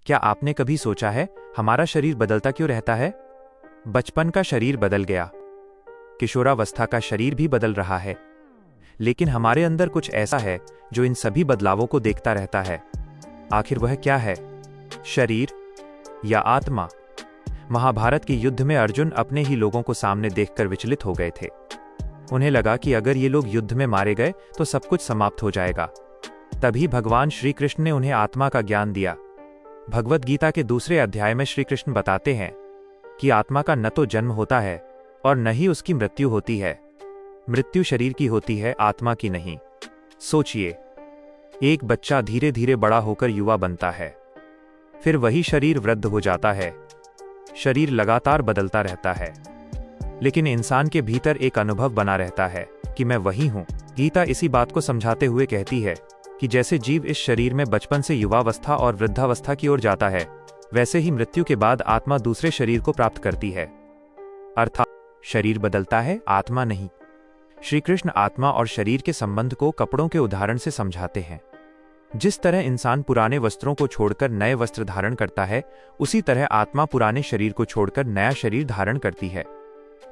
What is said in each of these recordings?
क्या आपने कभी सोचा है हमारा शरीर बदलता क्यों रहता है? बचपन का शरीर बदल गया, किशोरावस्था का शरीर भी बदल रहा है, लेकिन हमारे अंदर कुछ ऐसा है जो इन सभी बदलावों को देखता रहता है। आखिर वह क्या है? शरीर या आत्मा? महाभारत के युद्ध में अर्जुन अपने ही लोगों को सामने देखकर विचलित हो गए थे। उन्हें लगा कि अगर ये लोग युद्ध में मारे गए तो सब कुछ समाप्त हो जाएगा। तभी भगवान श्री कृष्ण ने उन्हें आत्मा का ज्ञान दिया। भगवद गीता के दूसरे अध्याय में श्री कृष्ण बताते हैं कि आत्मा का न तो जन्म होता है और न ही उसकी मृत्यु होती है। मृत्यु शरीर की होती है, आत्मा की नहीं। सोचिए, एक बच्चा धीरे धीरे बड़ा होकर युवा बनता है, फिर वही शरीर वृद्ध हो जाता है। शरीर लगातार बदलता रहता है, लेकिन इंसान के भीतर एक अनुभव बना रहता है कि मैं वही हूं। गीता इसी बात को समझाते हुए कहती है कि जैसे जीव इस शरीर में बचपन से युवावस्था और वृद्धावस्था की ओर जाता है, वैसे ही मृत्यु के बाद आत्मा दूसरे शरीर को प्राप्त करती है। अर्थात शरीर बदलता है, आत्मा नहीं। श्री कृष्ण आत्मा और शरीर के संबंध को कपड़ों के उदाहरण से समझाते हैं। जिस तरह इंसान पुराने वस्त्रों को छोड़कर नए वस्त्र धारण करता है, उसी तरह आत्मा पुराने शरीर को छोड़कर नया शरीर धारण करती है।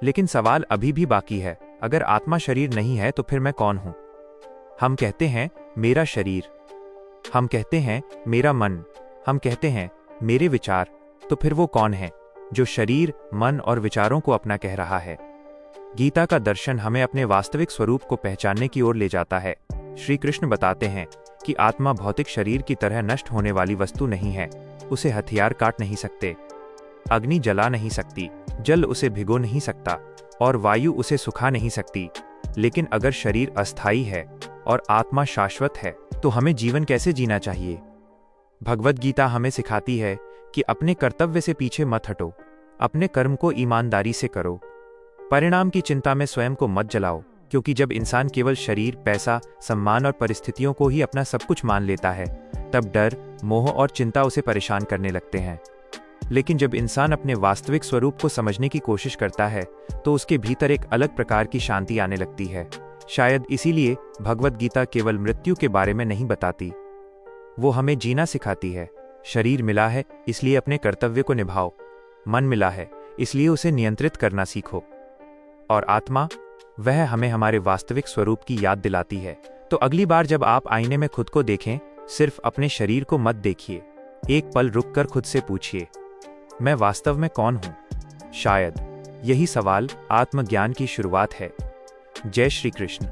लेकिन सवाल अभी भी बाकी है, अगर आत्मा शरीर नहीं है तो फिर मैं कौन हूं? हम कहते हैं मेरा शरीर, हम कहते हैं मेरा मन, हम कहते हैं मेरे विचार। तो फिर वो कौन है जो शरीर, मन और विचारों को अपना कह रहा है? गीता का दर्शन हमें अपने वास्तविक स्वरूप को पहचानने की ओर ले जाता है। श्री कृष्ण बताते हैं कि आत्मा भौतिक शरीर की तरह नष्ट होने वाली वस्तु नहीं है। उसे हथियार काट नहीं सकते, अग्नि जला नहीं सकती, जल उसे भिगो नहीं सकता और वायु उसे सुखा नहीं सकती। लेकिन अगर शरीर अस्थायी है और आत्मा शाश्वत है, तो हमें जीवन कैसे जीना चाहिए? भगवद गीता हमें सिखाती है कि अपने कर्तव्य से पीछे मत हटो, अपने कर्म को ईमानदारी से करो, परिणाम की चिंता में स्वयं को मत जलाओ। क्योंकि जब इंसान केवल शरीर, पैसा, सम्मान और परिस्थितियों को ही अपना सब कुछ मान लेता है, तब डर, मोह और चिंता उसे परेशान करने लगते हैं। लेकिन जब इंसान अपने वास्तविक स्वरूप को समझने की कोशिश करता है, तो उसके भीतर एक अलग प्रकार की शांति आने लगती है। शायद इसीलिए भगवद गीता केवल मृत्यु के बारे में नहीं बताती, वो हमें जीना सिखाती है। शरीर मिला है इसलिए अपने कर्तव्य को निभाओ, मन मिला है इसलिए उसे नियंत्रित करना सीखो, और आत्मा, वह हमें हमारे वास्तविक स्वरूप की याद दिलाती है। तो अगली बार जब आप आईने में खुद को देखें, सिर्फ अपने शरीर को मत देखिए। एक पल रुककर खुद से पूछिए, मैं वास्तव में कौन हूं? शायद यही सवाल आत्मज्ञान की शुरुआत है। जय श्री कृष्ण।